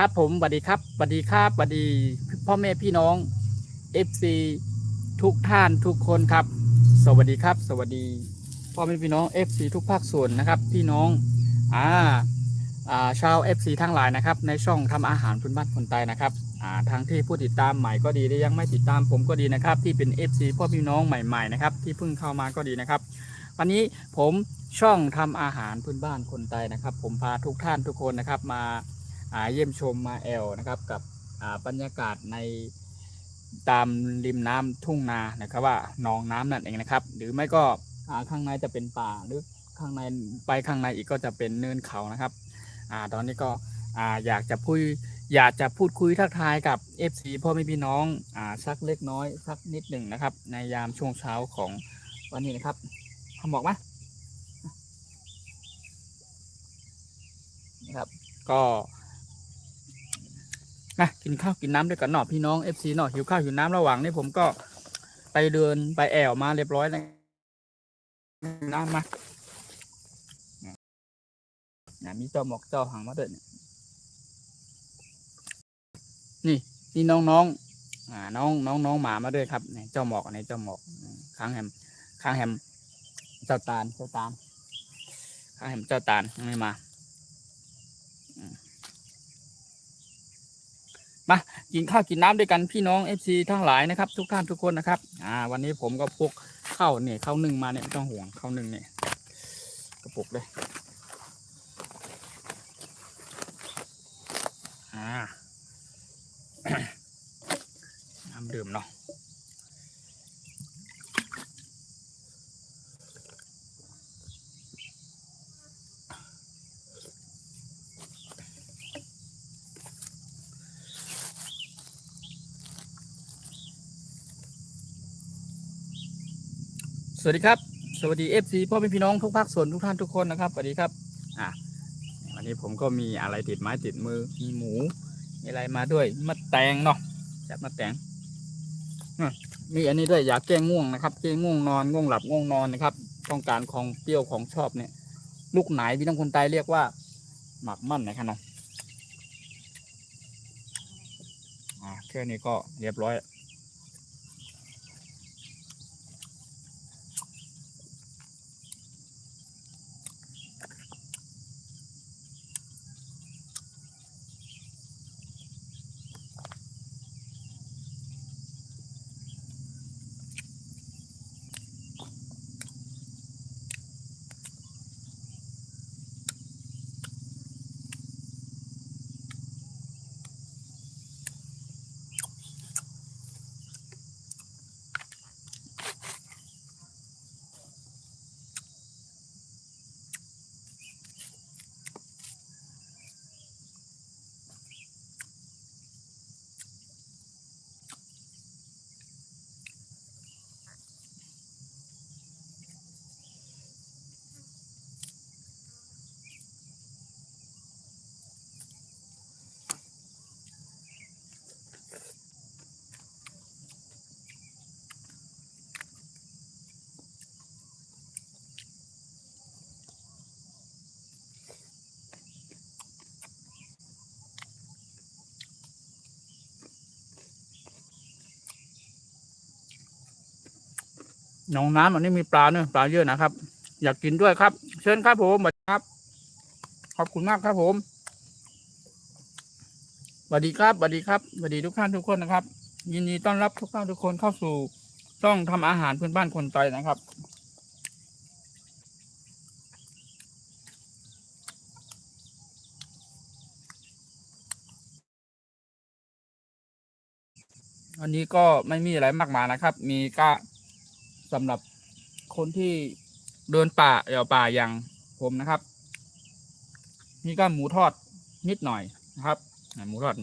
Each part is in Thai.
ครับผมสวัสดีครับสวัสดีครับสวัสดีพ่อแม่พี่น้อง FC ทุกท่านทุกคนครับสวัสดีครับสวัสดีพ่อแม่พี่น้อง FC ทุกภาคส่วนนะครับพี่น้องอ่าชาว FC ทั้งหลายนะครับในช่องทำอาหารพื้นบ้านคนไทยนะครับทั้งที่ผู้ติดตามใหม่ก็ดีและยังไม่ติดตามผมก็ดีนะครับที่เป็น FC พ่อพี่น้องใหม่ๆนะครับที่เพิ่งเข้ามาก็ดีนะครับวันนี้ผมช่องทำอาหารพื้นบ้านคนไทยนะครับผมพาทุกท่านทุกคนนะครับมาเยี่ยมชมมาแอลนะครับกับบรรยากาศในตามริมน้ำทุ่งนานะครับว่าหนองน้ำนั่นเองนะครับหรือไม่ก็ข้างในจะเป็นป่าหรือข้างในไปข้างในอีกก็จะเป็นเนินเขานะครับตอนนี้ก็อยากจะพูดคุยทักทายกับ FC พ่อแม่พี่น้องสักเล็กน้อยสักนิดหนึ่งนะครับในยามช่วงเช้าของวันนี้นะครับทำบอกไหมนะครับก็กินข้าวกินน้ำด้วยกันหน่อพี่น้อง FC หน่อหิวข้าวหิวน้ำระหว่างนี้ผมก็ไปเดินไปแอวมาเรียบร้อยแล้วน้ำมามีเจ้าหมอกเจ้าหางมาด้วยนี่น้องน้องหมามาด้วยครับเนี่ยเจ้าหมอกในเจ้าหมอกข้างแฮมเจ้าตาลข้างแฮมเจ้าตาลไม่มากินข้าวกินน้ำด้วยกันพี่น้อง FC ทั้งหลายนะครับทุกท่านทุกคนนะครับวันนี้ผมก็พกข้าวเนี่ยข้าวนึ่งมาเนี่ยไม่ต้องห่วงข้าวนึ่งเนี่ยกระปุกเลยน้ำดื่มเนาะสวัสดีครับสวัสดี FC พ่อแม่พี่น้องทุกภาคส่วนทุกท่านทุกคนนะครับสวัสดีครับวันนี้ผมก็มีอะไรติดไม้ติดมือมีหมูมีอะไรมาด้วยมะแตงเนาะจับมะแตงมีอันนี้ด้วยอยากแก้ง่วงนะครับแก้ง่วงนอนง่วงหลับง่วงนอนนะครับต้องการของเปรี้ยวของชอบเนี่ยลูกไหนพี่น้องคนไทยเรียกว่าหมักมั่นนะครับเนาะแค่นี้ก็เรียบร้อยหนองน้ำอันนี้มีปลาเนอะปลาเยอะนะครับอยากกินด้วยครับเชิญครับผมสวัสดีครับขอบคุณมากครับผมสวัสดีครับสวัสดีครับสวัสดีทุกท่านทุกคนนะครับยินดีต้อนรับทุกท่านทุกคนเข้าสู่ช่องทำอาหารพื้นบ้านคนไทยนะครับวันนี้ก็ไม่มีอะไรมากมายนะครับมีก็สำหรับคนที่เดินป่าป่าอย่างผมนะครับนี่ก็หมูทอดนิดหน่อยนะครับหมูทอด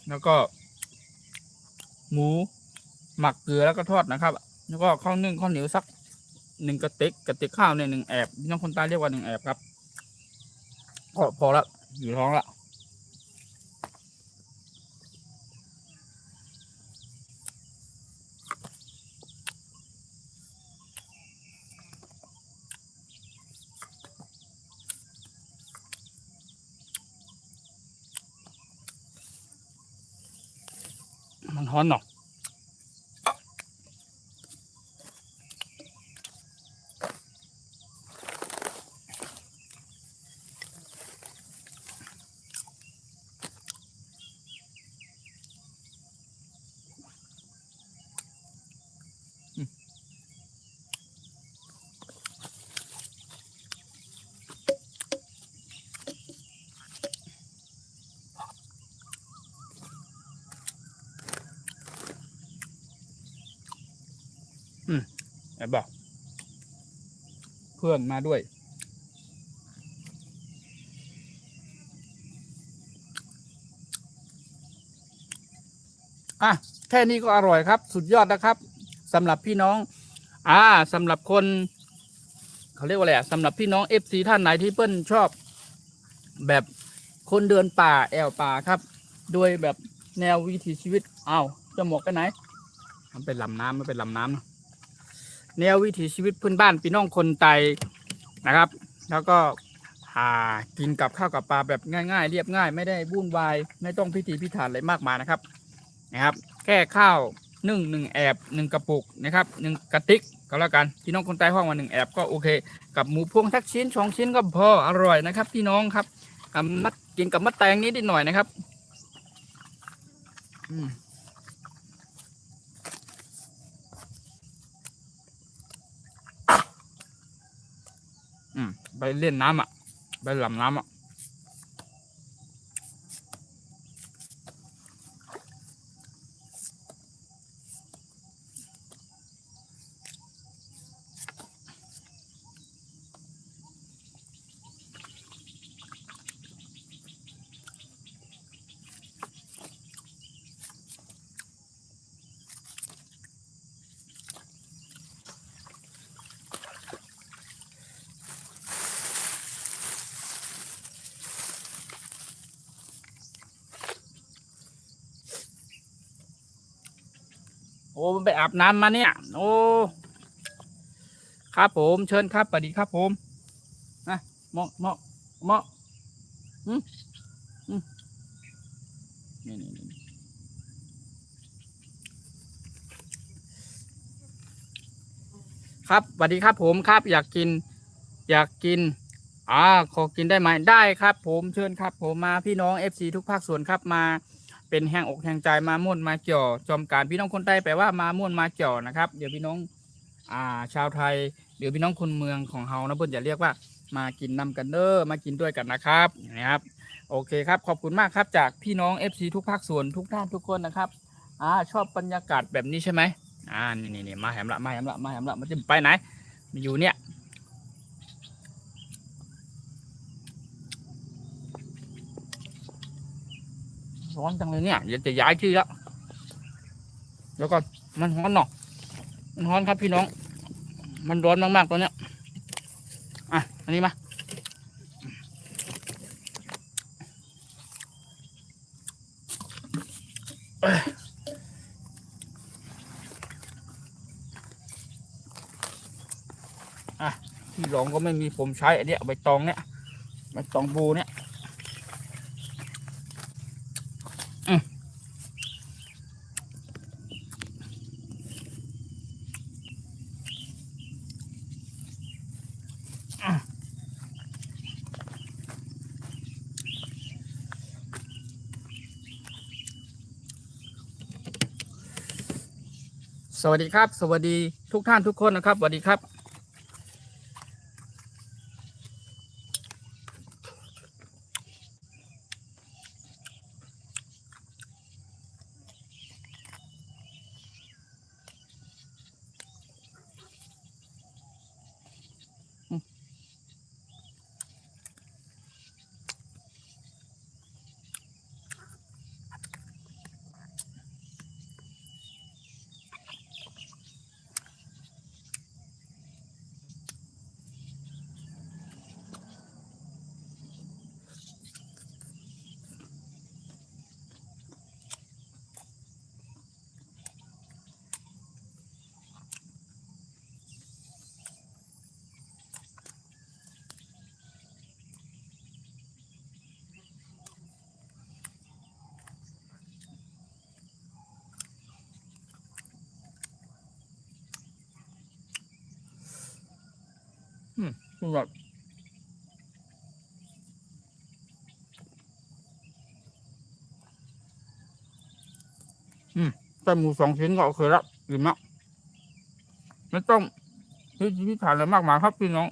แล้วก็หมูหมักเกลือแล้วก็ทอดนะครับแล้วก็ข้าวนึ่งข้าวเหนียวสัก1กระติกข้าวเนี่ย1 แอบพี่น้องคนใต้เรียกว่า1 แอบครับก็พอละอยู่ท้องละ ฮ้อนเนาะไอ้บอกเพื่อนมาด้วยแค่นี้ก็อร่อยครับสุดยอดนะครับสำหรับพี่น้องสำหรับคนเขาเรียกว่าอะไรสำหรับพี่น้อง FC ท่านไหนที่เปิ้ลชอบแบบคนเดินป่าแอวป่าครับโดยแบบแนววิถีชีวิตจะหมวกกันไหนมันเป็นลำน้ำมันเป็นลำน้ำแนววิถีชีวิตพื้นบ้านพี่น้องคนไทยนะครับแล้วก็กินกับข้าวกับปลาแบบง่ายๆเรียบง่ายไม่ได้วุ่นวายไม่ต้องพิถีพิถันอะไรมากมายนะครับแค่ข้าวนึ่งแอบ1กระปุกนะครับ1กระติกก็แล้วกันพี่น้องคนใต้ห้องมา1แอบก็โอเคกับหมูพวงทักชิ้น2ชิ้นก็พออร่อยนะครับพี่น้องครับมัดกินกับมะแตงนิดหน่อยนะครับไปเล่นน้ำไปหลำน้ำโอ้ไปอาบน้ำมาเนี่ยโอ้ครับผมเชิญครับสวัสดีครับผมนะเหมาะนี่ครับสวัสดีครับผมครับอยากกินขอกินได้ไหมได้ครับผมเชิญครับผมมาพี่น้อง FC ทุกภาคส่วนครับมาเป็นแห่งอกแห่งใจมาม่วนมาเกี่ยวจอมการพี่น้องคนใต้แปลว่ามาม่วนมาเกี่ยวนะครับเดี๋ยวพี่น้องชาวไทยหรือพี่น้องคนเมืองของเฮานะเพื่อนจะเรียกว่ามากินนำกันเด้อมากินด้วยกันนะครับโอเคครับขอบคุณมากครับจากพี่น้อง FC ทุกภาคส่วนทุกท่านทุกคนนะครับชอบบรรยากาศแบบนี้ใช่ไหมนี่มาแหมละมันจะไปไหนมันอยู่เนี่ยร้อนจังเลยเนี่ยจะย้ายที่แล้วก็มันร้อนเนาะมันร้อนครับพี่น้องมันร้อนมากๆตัวเนี้ยอันนี้มาที่รองก็ไม่มีผมใช้อันเนี้ยใบตองเนี่ยใบตองบูเนี่ยสวัสดีครับสวัสดีทุกท่านทุกคนนะครับสวัสดีครับ คุณแบบแต่หมู2 ชิ้นก็โอเคแล้วอิ่มแล้วไม่ต้องพิถีอะไรมากมายครับพี่น้อง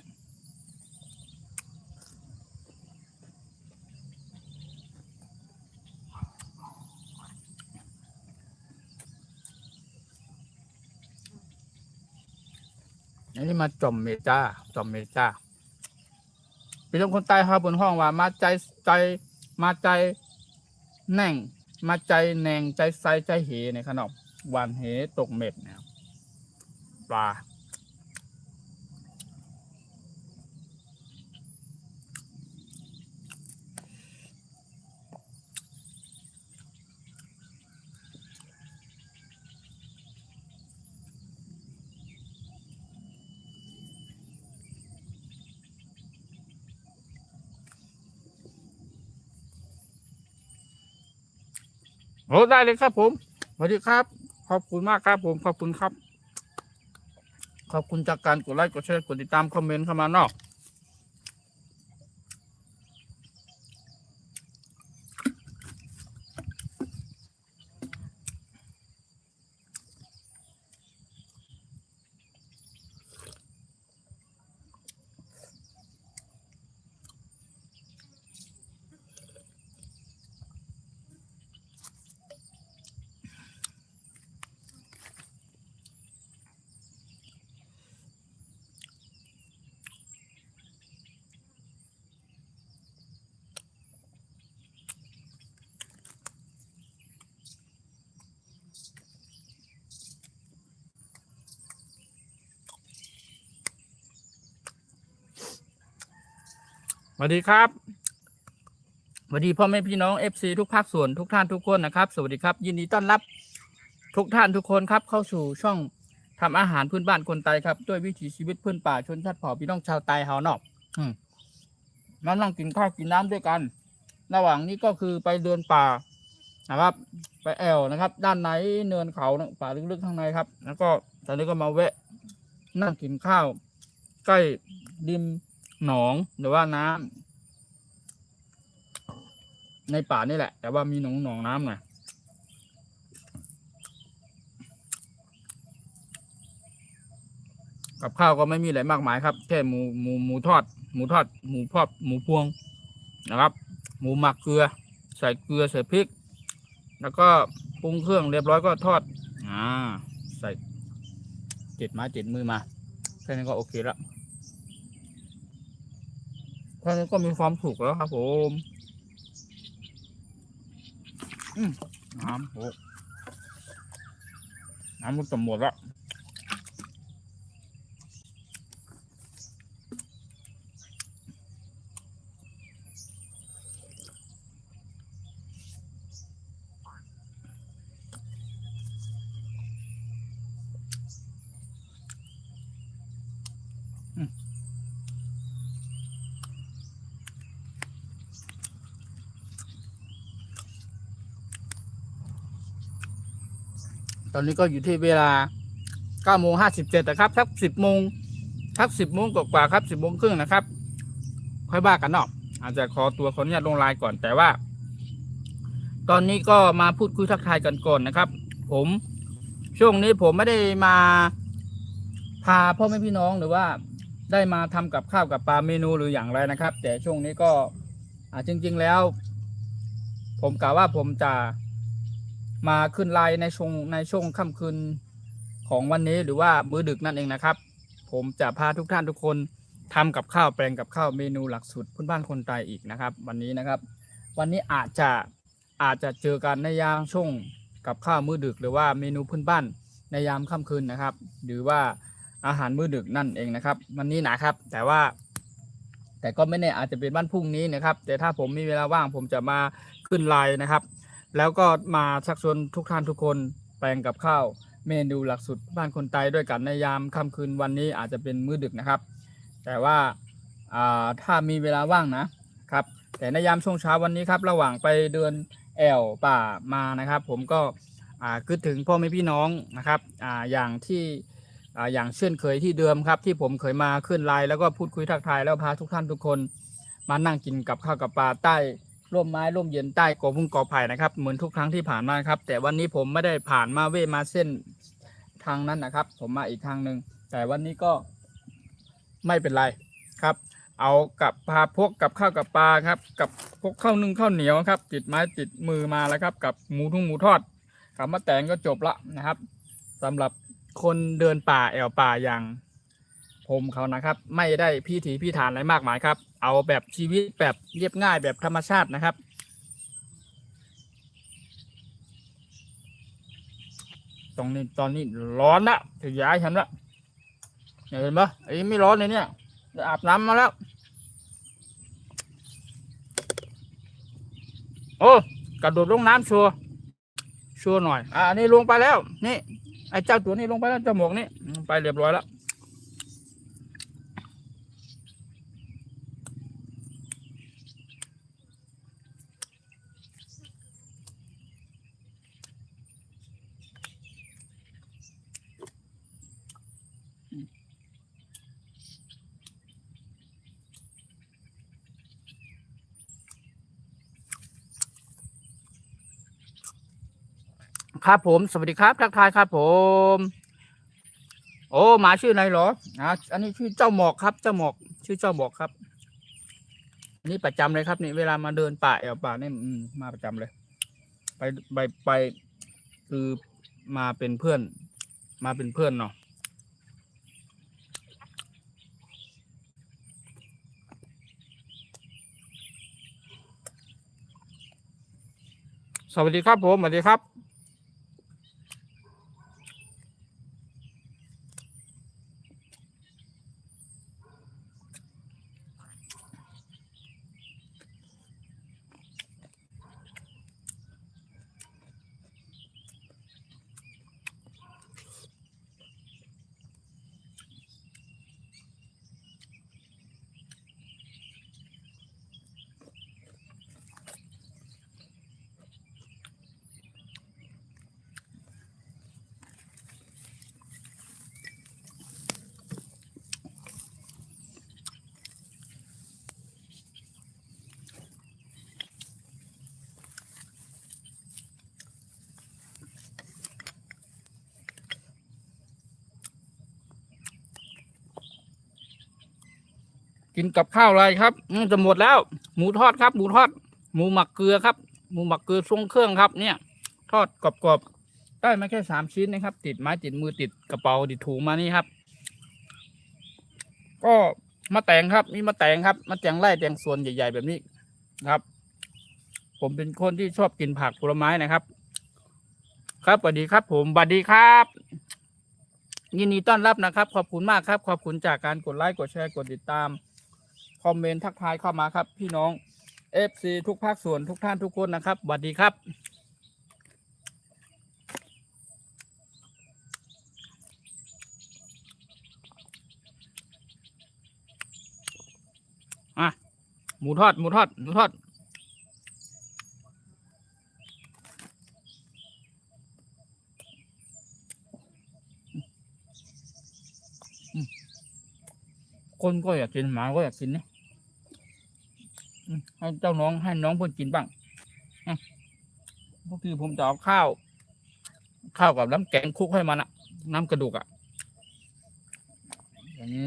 อันนี้มาจอมเมจ้าพี่น้องคนใต้ครับบนห้องว่ามาใจมาใจแหน่งมาใจแหน่งใจใสใจเหในขนมหวานเหตกเม็ดเนี่ยปลาโอ้ได้เลยครับผมสวัสดีครับขอบคุณมากครับผมขอบคุณครับขอบคุณจากการกดไลค์กดแชร์กดติดตามคอมเมนต์เข้ามาเนาะสวัสดีครับสวัสดีพ่อแม่พี่น้อง FC ทุกภาคส่วนทุกท่านทุกคนนะครับสวัสดีครับยินดีต้อนรับทุกท่านทุกคนครับเข้าสู่ช่องทำอาหารพื้นบ้านคนไทยครับด้วยวิถีชีวิตพื้นป่าชนชาติเผ่าพี่น้องชาวไทยเฮาเนาะมานั่งกินข้าวกินน้ำด้วยกันระหว่างนี้ก็คือไปเดินป่านะครับไปแอวนะครับด้านไหนเนินเขาป่าลึกๆข้างในครับแล้วก็ตอนนี้ก็มาแวะนั่งกินข้าวใกล้ริมหนองหรือว่าน้ำในป่านี่แหละแต่ว่ามีหนองน้ำไงกับข้าวก็ไม่มีอะไรมากมายครับแค่หมูทอดหมูพวงนะครับหมูหมักเกลือใส่เกลือใส่พริกแล้วก็ปรุงเครื่องเรียบร้อยก็ทอดใส่7 ไม้7 มือมาแค่นี้ก็โอเคแล้วแค่นี้ก็มีความสุขแล้วครับผมน้ำมันจะหมดแล้วตอนนี้ก็อยู่ที่เวลา9:57นะครับสัก10 โมงกว่าครับ10 โมงครึ่งนะครับค่อยว่ากันเนาะอาจจะขออนุญาตลงไลน์ก่อนแต่ว่าตอนนี้ก็มาพูดคุยทักทายกันก่อนนะครับผมช่วงนี้ผมไม่ได้มาพาพ่อแม่พี่น้องหรือว่าได้มาทำกับข้าวกับปลาเมนูหรืออย่างไรนะครับแต่ช่วงนี้ก็จริงๆแล้วผมกะว่าผมจะมาขึ้นไลน์ในช่วงค่ำคืนของวันนี้หรือว่ามื้อดึกนั่นเองนะครับผมจะพาทุกท่านทุกคนทำกับข้าวแปลงกับข้าวเมนูหลักสูตรพื้นบ้านคนไทยอีกนะครับวันนี้นะครับวันนี้อาจจะเจอกันในยามช่วงกับข้าวมื้อดึกหรือว่าเมนูพื้นบ้านในยามค่ำคืนนะครับหรือว่าอาหารมื้อดึกนั่นเองนะครับวันนี้นะครับแต่ก็ไม่แน่อาจจะเป็นวันพรุ่งนี้นะครับแต่ถ้าผมมีเวลาว่างผมจะมาขึ้นไลน์นะครับแล้วก็มาชักชวนทุกท่านทุกคนแปลงกับข้าวเมนูหลักสูตรบ้านคนไทยด้วยกันในยามค่ำคืนวันนี้อาจจะเป็นมื้อดึกนะครับแต่ว่าถ้ามีเวลาว่างนะครับแต่ในยามช่วงเช้าวันนี้ครับระหว่างไปเดินแอวป่ามานะครับผมก็คิดถึงพ่อแม่พี่น้องนะครับอย่างที่ อย่างเช่นเคยที่เดิมครับที่ผมเคยมาขึ้นไลน์แล้วก็พูดคุยทักทายแล้วพาทุกท่านทุกคนมานั่งกินกับข้าวกับปลาใต้ร่มไม้ร่มเย็นใต้กอพุ่งกอไผ่นะครับเหมือนทุกครั้งที่ผ่านมาครับแต่วันนี้ผมไม่ได้ผ่านมาเว่มาเส้นทางนั้นนะครับผมมาอีกทางหนึ่งแต่วันนี้ก็ไม่เป็นไรครับเอากับพาพกกับข้าวกับปลาครับกับพกข้าวนึ่งข้าวเหนียวครับติดไม้ติดมือมาแล้วครับกับหมูทุ่งหมูทอดกับมะแตงก็จบละนะครับสำหรับคนเดินป่าแอวป่าอย่างผมเขานะครับไม่ได้พิถีพิถันอะไรมากมายครับเอาแบบชีวิตแบบเรียบง่ายแบบธรรมชาตินะครับตอนนี้ร้อนละถึงย้ายฉันละเห็นปะไอ้ไม่ร้อนเลยเนี่ยอาบน้ำมาแล้วโอ้กระโดดลงน้ำชัวร์หน่อยอันนี้ลงไปแล้วนี่ไอ้เจ้าตัวนี้ลงไปแล้วเจ้าหมวกนี่ไปเรียบร้อยแล้วครับผมสวัสดีครับทักทายครับผมโอ้หมาชื่ออะไรเหรออันนี้ชื่อเจ้าหมอกครับเจ้าหมอกชื่อเจ้าหมอกครับอันนี้ประจำเลยครับนี่เวลามาเดินป่าแอวป่านี่มาประจำเลยไปคือมาเป็นเพื่อนเนาะสวัสดีครับผมสวัสดีครับกินกับข้าวอะไรครับจะหมดแล้วหมูทอดครับหมูทอดหมูหมักเกลือครับหมูหมักเกลือทรงเครื่องครับเนี่ยทอดกรอบๆได้มาแค่3 ชิ้นนะครับติดไม้ติดมือติดกระเป๋าติดถุงมานี่ครับก็มะแตงครับนี่มะแตงครับมะแตงไร่แตงสวนใหญ่ๆแบบนี้ครับผมเป็นคนที่ชอบกินผักผลไม้นะครับครับสวัสดีครับผมสวัสดีครับยินดีต้อนรับนะครับขอบคุณมากครับขอบคุณจากการกดไลค์กดแชร์กดติดตามคอมเมนต์ทักทายเข้ามาครับพี่น้อง FC ทุกภาคส่วนทุกท่านทุกคนนะครับสวัสดีครับหมูทอดคนก็อยากกินหมาก็อยากกินนะให้เจ้าน้องให้น้องเพื่อนกินบ้างก็คือผมจะเอาข้าวกับน้ำแกงคลุกให้มันอะน้ำกระดูกอะอย่างนี้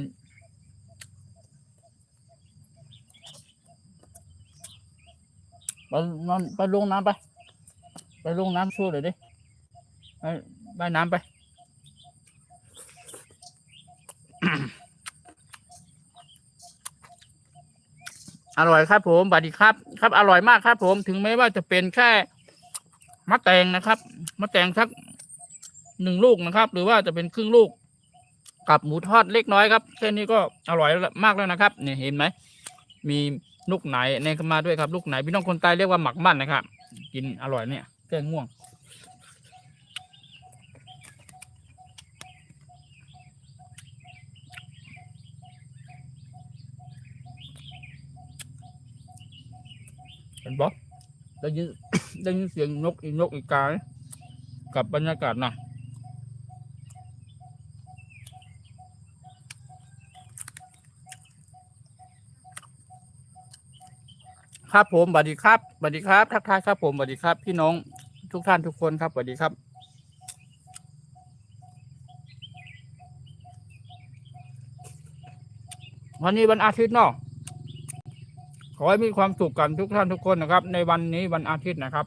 ไปลงน้ำไปลงน้ำช่วยเลยดิไปน้ำไป อร่อยครับผมสวัสดีครับครับอร่อยมากครับผมถึงแม้ว่าจะเป็นแค่มะแตงนะครับมะแตงสัก1 ลูกนะครับหรือว่าจะเป็นครึ่งลูกกับหมูทอดเล็กน้อยครับแค่นี้ก็อร่อยมากแล้วนะครับเนี่ยเห็นไหมมีลูกไหนในมาด้วยครับลูกไหนพี่น้องคนใต้เรียกว่าหมักมั่นนะครับกินอร่อยเนี่ยแก้ง่วงเห็นปะได้ยิน ได้ยินเสียงนกอีกากับบรรยากาศนะ ครับผมสวัสดีครับสวัสดีครับทักทายครับผมสวัสดีครับพี่น้องทุกท่านทุกคนครับสวัสดีครับวันนี้วันอาทิตย์เนาะขอให้มีความสุขกันทุกท่านทุกคนนะครับในวันนี้วันอาทิตย์นะครับ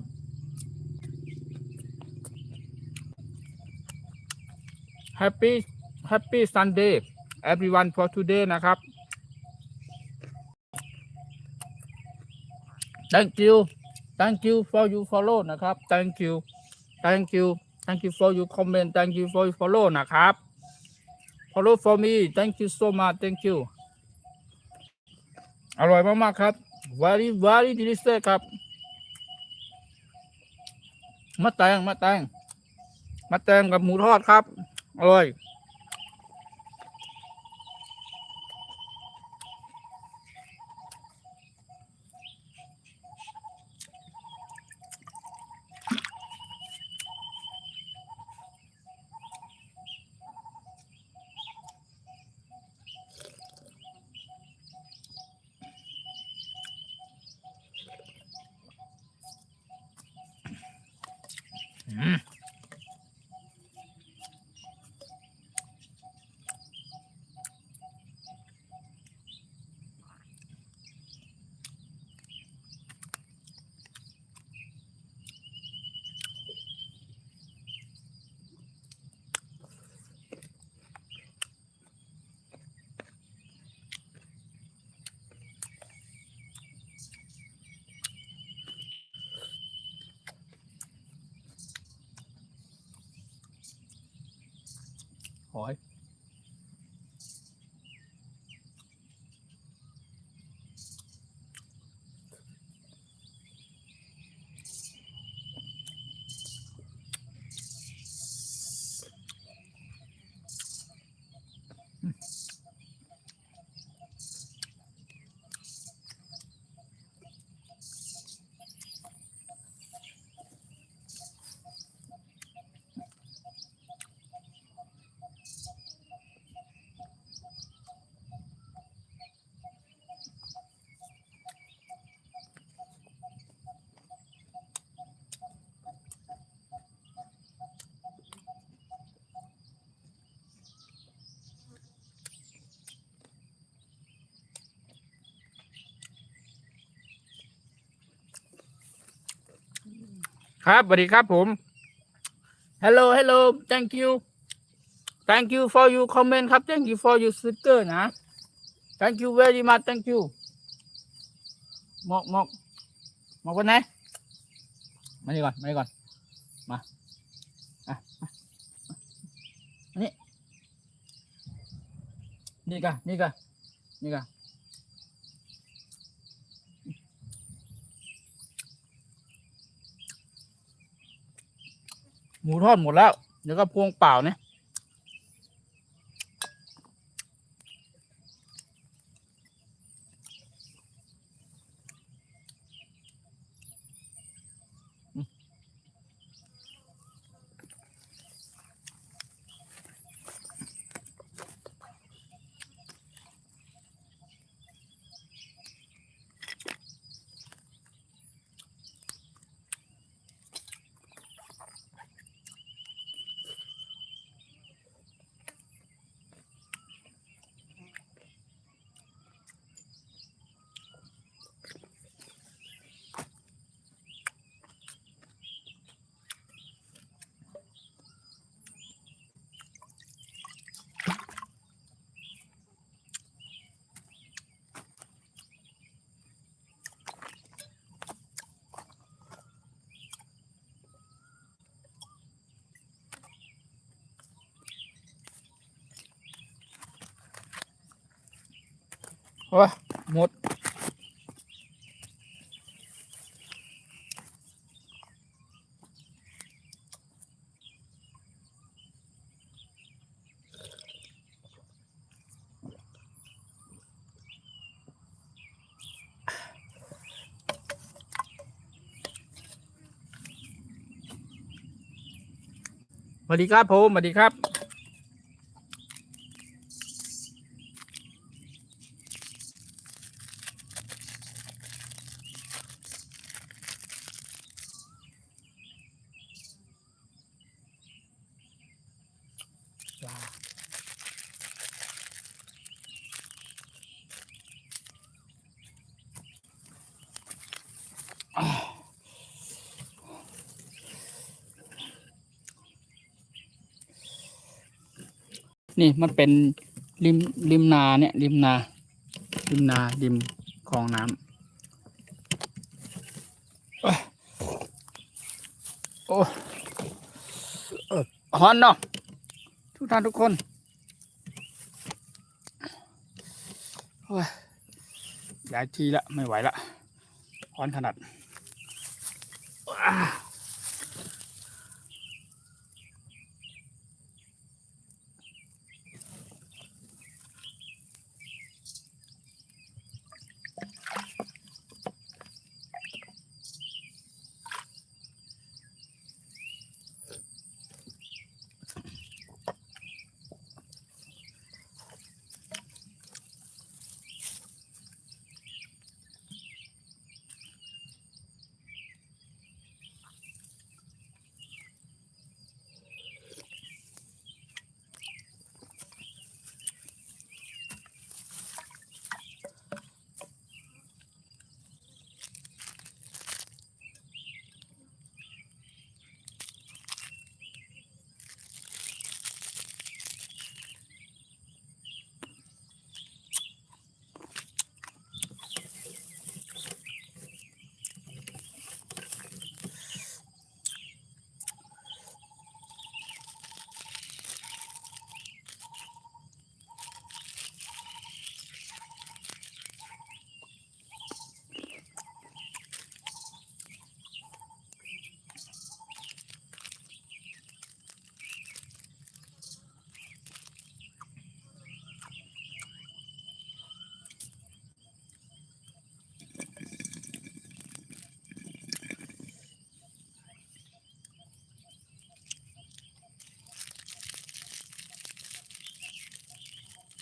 Happy Happy Sunday everyone for today นะครับ Thank you Thank you for you follow นะครับ Thank you Thank you Thank you for you comment Thank you for you follow นะครับ Follow for me Thank you so much Thank you อร่อยมากๆครับ very very delicious ครับมะแตงกับหมูทอดครับอร่อยหอยครับสวัสดีครับผม Hello Hello Thank you Thank you for you comment ครับ Thank you for you sticker นะ Thank you very much Thank you หมอกวันไหนมานี่ก่อนมาอ่ะนี่นี่กะหมูทอดหมดแล้วเดี๋ยวก็พวงเปล่าเนี่ยโอ้ยหมดสวัสดีครับผมสวัสดีครับ ลานี่มันเป็นริมนาเนี่ยริมนาริมคลองน้ำโอ้ฮอนเนาะทุกท่านทุกคนย้ายทีละไม่ไหวละฮอนขนาด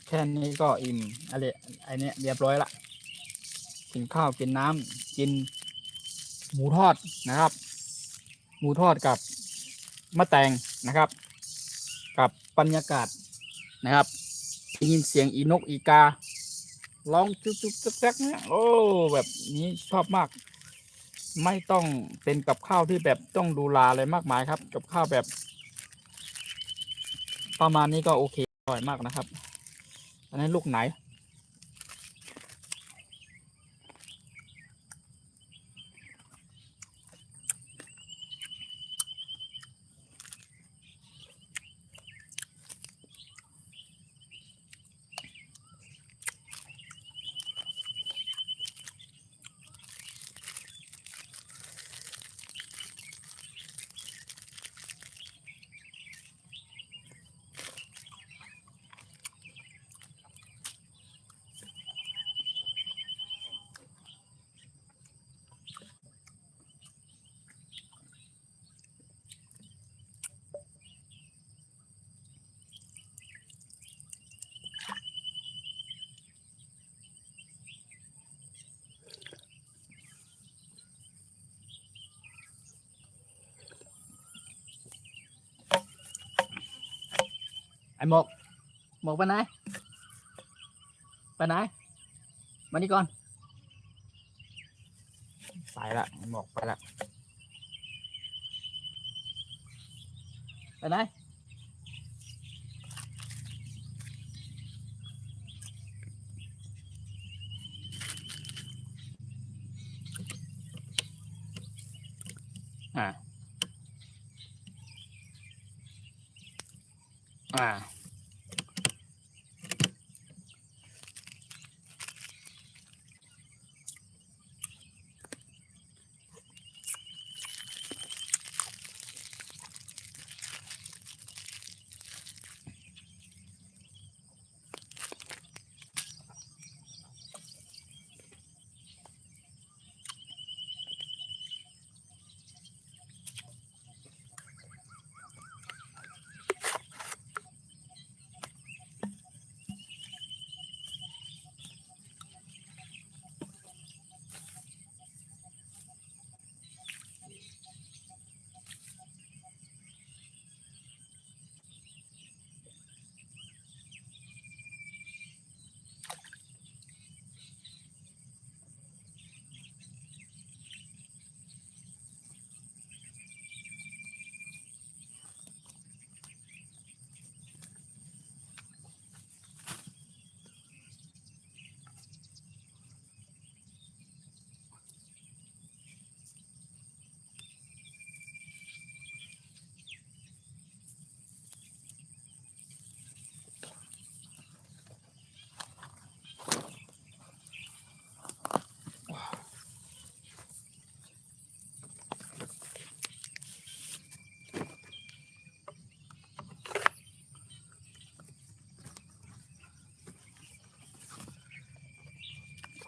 แค่นี้ก็อิ่มอะไรไอเนี้ยเรียบร้อยละกินข้าวกินน้ำกินหมูทอดนะครับหมูทอดกับมะแตงนะครับกับบรรยากาศนะครับได้ยินเสียงอีนกอีการ้องจุ๊บจุ๊บแจ๊กเนี่ยโอ้แบบนี้ชอบมากไม่ต้องเป็นกับข้าวที่แบบต้องดูลาอะไรมากมายครับกับข้าวแบบประมาณนี้ก็โอเคอร่อยมากนะครับอันนี้ลูกไหนไอหมกไปไหนมานี่ก่อนไปละไอหมกไปละไปไหนอ่าอ่า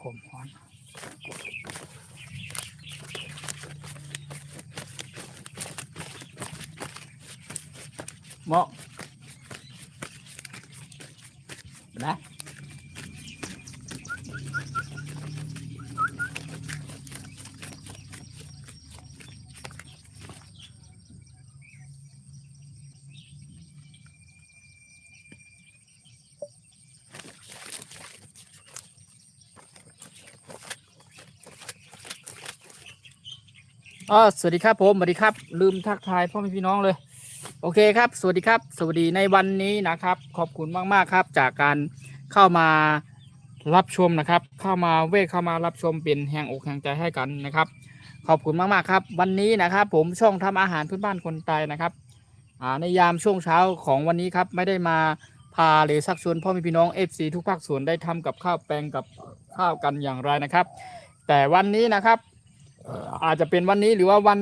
ผมฮ้อนเหมาะนะสวัสดีครับผมสวัสดีครับลืมทักทายพ่อแม่พี่น้องเลยโอเคครับสวัสดีครับสวัสดีในวันนี้นะครับขอบคุณมากๆครับจากการเข้ามารับชมนะครับเข้ามารับชมเป็นแห่งอกแห่งใจให้กันนะครับขอบคุณมากๆครับวันนี้นะครับผมช่องทำอาหารพื้นบ้านคนไทยนะครับในยามช่วงเช้าของวันนี้ครับไม่ได้มาพาหรือชักชวนพ่อแม่พี่น้อง FC ทุกภาคส่วนได้ทำกับข้าวแปลงกับข้าวกันอย่างไรนะครับแต่วันนี้นะครับอาจจะเป็นวันนี้หรือว่าวัน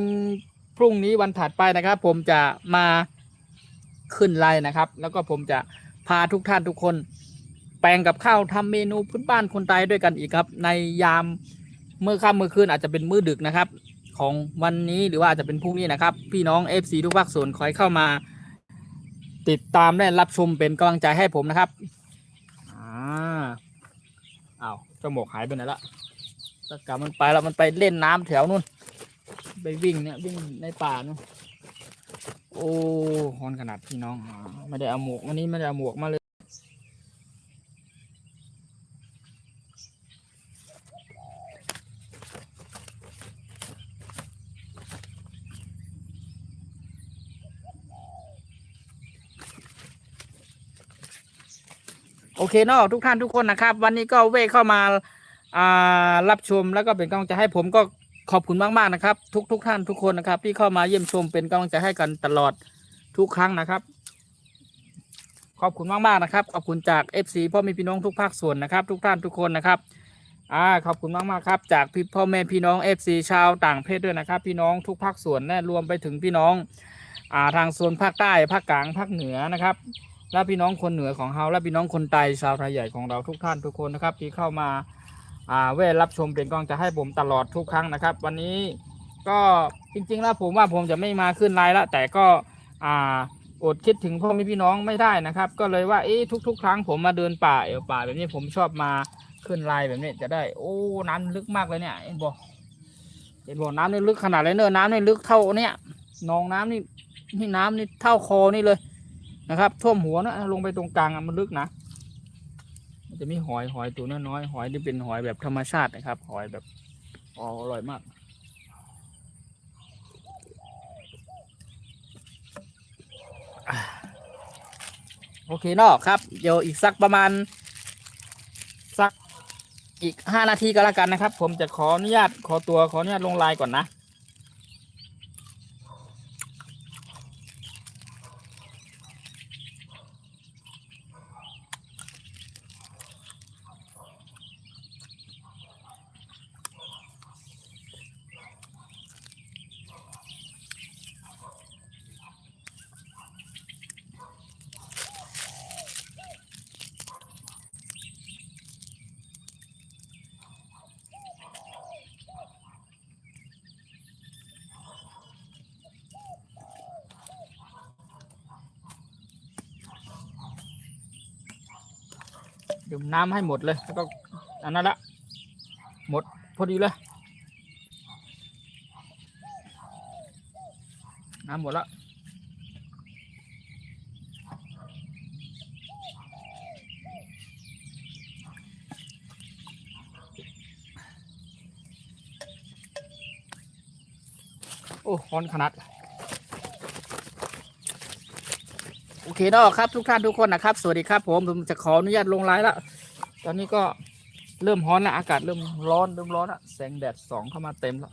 พรุ่งนี้วันถัดไปนะครับผมจะมาขึ้นไลน์นะครับแล้วก็ผมจะพาทุกท่านทุกคนแปลงกับข้าวทำเมนูพื้นบ้านคนไทยด้วยกันอีกครับในยามเมื่อค่ำเมื่อคืนอาจจะเป็นมื้อดึกนะครับของวันนี้หรือว่าอาจจะเป็นพรุ่งนี้นะครับพี่น้อง FC ทุกภาคส่วนคอยเข้ามาติดตามและรับชมเป็นกำลังใจให้ผมนะครับอ้าวเจ้าหมวกหายไปไหนละตะกามันไปแล้วมันไปเล่นน้ำแถวนู่นไปวิ่งเนี่ยวิ่งในป่านู่นโอ้ฮอนขนาดพี่น้องไม่ได้เอาหมวกวันนี้ไม่ได้เอาหมวกมาเลยโอเคเนาะทุกท่านทุกคนนะครับวันนี้ก็เว่เข้ามารับชมแล้วก็เป็นกำลังใจให้ผมก็ขอบคุณมากๆนะครับทุกท่านทุกคนนะครับที่เข้ามาเยี่ยมชมเป็นกำลังใจให้กันตลอดทุกครั้งนะครับขอบคุณมากๆนะครับขอบคุณจาก FC พ่อแม่พี่น้องทุกภาคส่วนนะครับทุกท่านทุกคนนะครับขอบคุณมากๆครับจากพ่อแม่พี่น้อง FC ชาวต่างประเทศด้วยนะครับพี่น้องทุกภาคส่วนและรวมไปถึงพี่น้องทางโซนภาคใต้ภาคกลางภาคเหนือนะครับและพี่น้องคนเหนือของเราและพี่น้องคนไทยชาวไทยใหญ่ของเราทุกท่านทุกคนนะครับที่เข้ามาเว้รับชมเป็นกำลังใจให้ผมตลอดทุกครั้งนะครับวันนี้ก็จริงๆแล้วผมว่าผมจะไม่มาขึ้นไลน์แล้วแต่ก็อดคิดถึงพ่อแม่พี่น้องไม่ได้นะครับก็เลยว่าทุกครั้งผมมาเดินป่าป่าแบบนี้ผมชอบมาขึ้นไลน์แบบนี้จะได้โอ้น้ำลึกมากเลยเนี่ยเห็นบอกน้ำนี่ลึกขนาดเลยเนอะน้ำนี่ลึกเท่าเนี่ยนองน้ำนี่น้ำนี่เท่าคอนี่เลยนะครับท่วมหัวนะลงไปตรงกลางมันลึกนะมันจะมีหอยตัวน้อยๆหอยที่เป็นหอยแบบธรรมชาตินะครับหอยแบบอร่อยมากโอเคเนาะครับเดี๋ยวอีกสักประมาณสักอีก5 นาทีก็แล้วกันนะครับผมจะขออนุญาตขออนุญาตลงไลน์ก่อนนะดื่มน้ำให้หมดเลยแล้วก็อันนั้นละหมดพอดีเลยน้ำหมดแล้วโอ้ร้อนขนาดโอเคเนาะครับทุกท่านทุกคนนะครับสวัสดีครับผมจะขออนุญาตลงไลน์แล้วตอนนี้ก็เริ่มร้อนแล้วอากาศเริ่มร้อนแล้วแสงแดดส่องเข้ามาเต็มแล้ว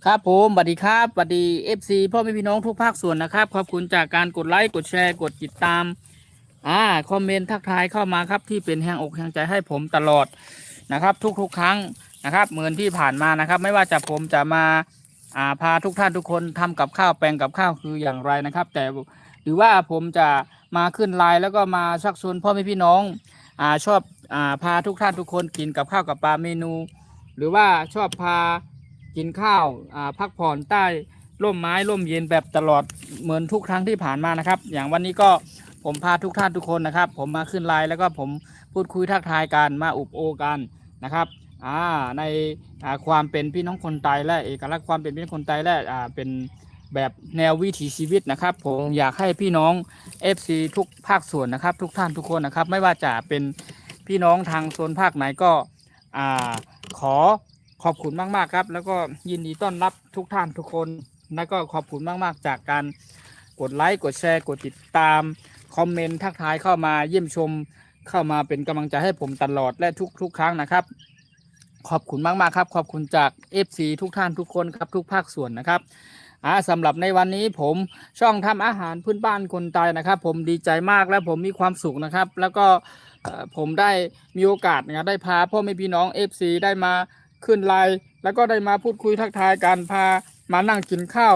ครับผมสวัสดีครับสวัสดี FC พ่อแม่พี่น้องทุกภาคส่วนนะครับขอบคุณจากการกดไลค์กดแชร์กดติดตามคอมเมนต์ทักทายเข้ามาครับที่เป็นแรงอกแรงใจให้ผมตลอดนะครับทุกครั้งนะครับเหมือนที่ผ่านมานะครับไม่ว่าจะผมจะมาพาทุกท่านทุกคนทำกับข้าวแปลงกับข้าวคืออย่างไรนะครับแต่หรือว่าผมจะมาขึ้นไลน์แล้วก็มาชักชวนพ่อแม่พี่น้องชอบพาทุกท่านทุกคนกินกับข้าวกับปลาเมนู หรือว่าชอบพากินข้าวพักผ่อนใต้ร่มไม้ร่มเย็นแบบตลอดเหมือนทุกครั้งที่ผ่านมานะครับอย่างวันนี้ก็ผมพาทุกท่านทุกคนนะครับผมมาขึ้นไลน์แล้วก็ผมพูดคุยทักทายกันมาอุบโอกันนะครับในความเป็นพี่น้องคนไทยและเอกลักษณ์ความเป็นพี่น้องคนไทยและเป็นแบบแนววิถีชีวิตนะครับผมอยากให้พี่น้อง FC ทุกภาคส่วนนะครับทุกท่านทุกคนนะครับไม่ว่าจะเป็นพี่น้องทางโซนภาคไหนก็ขอขอบคุณมากๆครับแล้วก็ยินดีต้อนรับทุกท่านทุกคนแล้วก็ขอบคุณมากๆจากการกดไลค์กดแชร์กดติดตามคอมเมนต์ทักทายเข้ามาเยี่ยมชมเข้ามาเป็นกำลังใจให้ผมตลอดและทุกครั้งนะครับขอบคุณมากๆครับขอบคุณจาก FC ทุกท่านทุกคนครับทุกภาคส่วนนะครับสำหรับในวันนี้ผมช่องทำอาหารพื้นบ้านคนไทยนะครับผมดีใจมากและผมมีความสุขนะครับแล้วก็ผมได้มีโอกาสนะได้พาพ่อแม่พี่น้อง FC ได้มาขึ้นไลน์แล้วก็ได้มาพูดคุยทักทายกันพามานั่งกินข้าว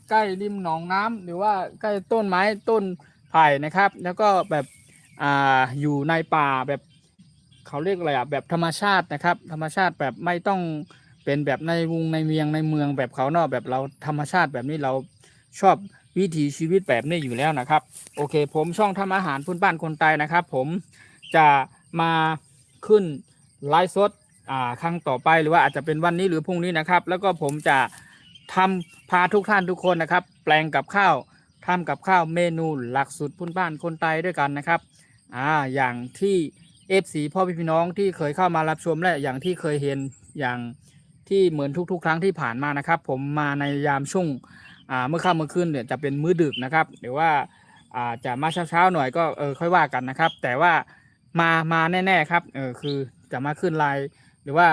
ใกล้ริมหนองน้ำหรือว่าใกล้ต้นไม้ต้นไผ่นะครับแล้วก็แบบอยู่ในป่าแบบเขาเรียกอะไรแบบธรรมชาตินะครับธรรมชาติแบบไม่ต้องเป็นแบบในวงในเมืองแบบเขาเนาะแบบเราธรรมชาติแบบนี้เราชอบวิถีชีวิตแบบนี้อยู่แล้วนะครับโอเคผมช่องทำอาหารพื้นบ้านคนไทยนะครับผมจะมาขึ้นไลฟ์สดครั้งต่อไปหรือว่าอาจจะเป็นวันนี้หรือพรุ่งนี้นะครับแล้วก็ผมจะพาทุกท่านทุกคนนะครับแปลงกับข้าวทำกับข้าวเมนูหลักสูตรพื้นบ้านคนไทยด้วยกันนะครับอย่างที่ FC พ่อพี่น้องที่เคยเข้ามารับชมและอย่างที่เคยเห็นอย่างที่เหมือนทุกครั้งที่ผ่านมานะครับผมมาในยามช่วงเมื่อค่ำเมื่อคืนเนี่ยจะเป็นมื้อดึกนะครับหรือว่าจะมาเช้าหน่อยก็ค่อยว่ากันนะครับแต่ว่ามาแน่ๆครับคือจะมาขึ้นไลน์หรือว่า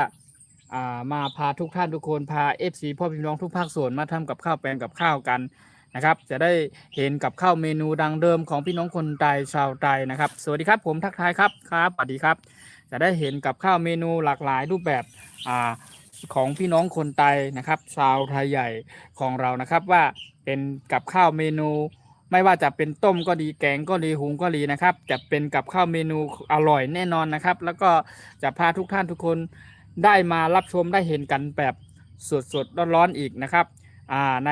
มาพาทุกท่านทุกคนพา FC พ่อพี่น้องทุกภาคส่วนมาทำกับข้าวแปลงกับข้าวกันนะครับจะได้เห็นกับข้าวเมนูดังเดิมของพี่น้องคนไทยชาวไทยนะครับสวัสดีครับผมทักทายครับสวัสดีครับจะได้เห็นกับข้าวเมนูหลากหลายรูปแบบของพี่น้องคนไทยนะครับชาวไทยใหญ่ของเรานะครับว่าเป็นกับข้าวเมนูไม่ว่าจะเป็นต้มก็ดีแกงก็ดีหุงก็ดีนะครับจะเป็นกับข้าวเมนูอร่อยแน่นอนนะครับแล้วก็จะพาทุกท่านทุกคนได้มารับชมได้เห็นกันแบบสดๆร้อนๆอีกนะครับใน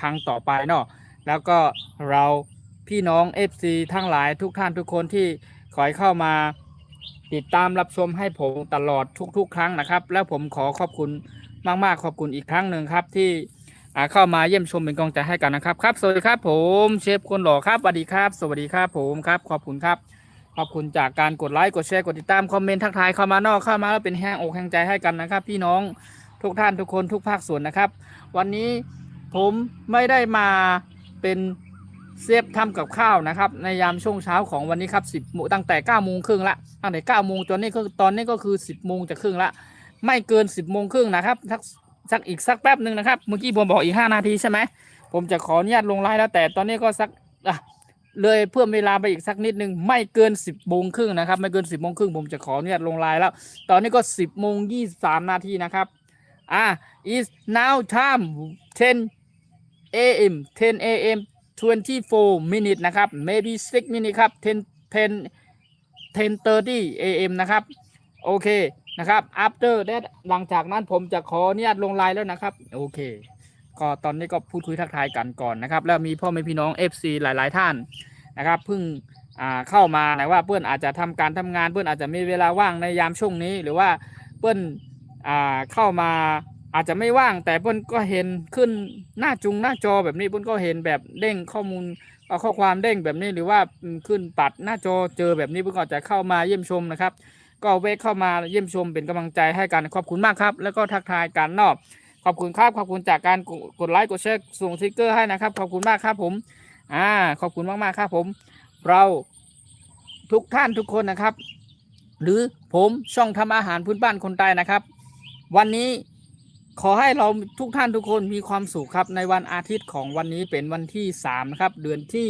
ครั้งต่อไปเนาะแล้วก็เราพี่น้อง FC ทั้งหลายทุกท่านทุกคนที่คอยเข้ามาติดตามรับชมให้ผมตลอดทุกครั้งนะครับแล้วผมขอขอบคุณมากๆขอบคุณอีกครั้งหนึ่งครับที่เข้ามาเยี่ยมชมเป็นกำลังใจให้กันนะครับครับสวัสดีครับผมเชฟคนหล่อครับสวัสดีครับสวัสดีครับผมครับขอบคุณครับขอบคุณจากการกดไลค์กดแชร์กดติดตามคอมเมนต์ทักทายเข้ามานอกเข้ามาแล้วเป็นแห้งอกแห้งใจให้กันนะครับพี่น้องทุกท่านทุกคนทุกภาคส่วนนะครับวันนี้ผมไม่ได้มาเป็นเซฟทำกับข้าวนะครับในยามช่วงเช้าของวันนี้ครับ10 โมงตั้งแต่9 โมงครึ่งละตั้งแต่9 โมงตอนนี้ก็คือ10 โมงจะครึ่งละไม่เกิน10 โมงครึ่งนะครับอีกสักแป๊บหนึ่งนะครับเมื่อกี้ผมบอกอีก5 นาทีใช่ไหมผมจะขออนุญาตลงไลน์แล้วแต่ตอนนี้ก็สักเลยเพิ่มเวลาไปอีกสักนิดนึงไม่เกิน10 โมงครึ่งนะครับไม่เกิน10 โมงครึ่งผมจะขออนุญาตลงไลน์แล้วตอนนี้ก็10 โมง 23 นาทีนะครับis now time 10 a.m. 10 a.m. 24 minutes นะครับ maybe 6 minutes ครับ10:30 a.m. นะครับโอเคนะครับ after that หลังจากนั้นผมจะขออนุญาตลงไลน์แล้วนะครับโอเคก็ตอนนี้ก็พูดคุยทักทายกันก่อนนะครับแล้วมีพ่อแม่พี่น้อง FC หลายๆท่านนะครับเพิ่งเข้ามานะว่าเพื่อนอาจจะทำการทำงานเพื่อนอาจจะมีเวลาว่างในยามช่วงนี้หรือว่าเพื่อนเข้ามาอาจจะไม่ว่างแต่เพื่อนก็เห็นขึ้นหน้าจอแบบนี้เพื่อนก็เห็นแบบเด้งข้อมูลข้อความเด้งแบบนี้หรือว่าขึ้นปัดหน้าจอเจอแบบนี้เพื่อนก็จะเข้ามาเยี่ยมชมนะครับก็เวกเข้ามาเยี่ยมชมเป็นกำลังใจให้กันขอบคุณมากครับแล้วก็ทักทายกันเนาะขอบคุณครับขอบคุณจากการกดไลค์กดแชร์ส่งสติกเกอร์ให้นะครับขอบคุณมากครับผมขอบคุณมากๆครับผมเราทุกท่านทุกคนนะครับหรือผมช่องทำอาหารพื้นบ้านคนไทยนะครับวันนี้ ขอให้เราทุกท่านทุกคนมีความสุขครับในวันอาทิตย์ของวันนี้เป็นวันที่3นะครับเดือนที่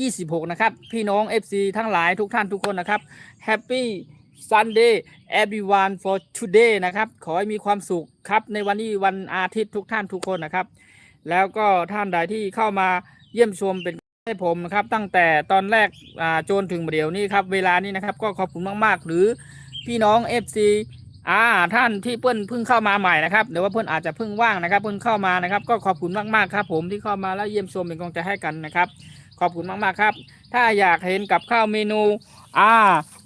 5 2026นะครับพี่น้อง FC ทั้งหลายทุกท่านทุกคนนะครับ Happy Sunday everyone for today นะครับขอให้มีความสุขครับในวันนี้วันอาทิตย์ทุกท่านทุกคนนะครับแล้วก็ท่านใดที่เข้ามาเยี่ยมชมเป็นให้ผมนะครับตั้งแต่ตอนแรกจนถึงเดี๋ยวนี้ครับเวลานี้นะครับก็ขอบคุณมากๆหรือพี่น้อง FC ท่านที่เพิ่งเข้ามาใหม่นะครับเดี๋ยวว่าเพิ่นอาจจะเพิ่งว่างนะครับเพิ่งเข้ามานะครับก็ขอบคุณมากๆครับผมที่เข้ามาแล้วเยี่ยมชมเป็นกำลังใจให้กันนะครับขอบคุณมากๆครับถ้าอยากเห็นกับข้าวเมนู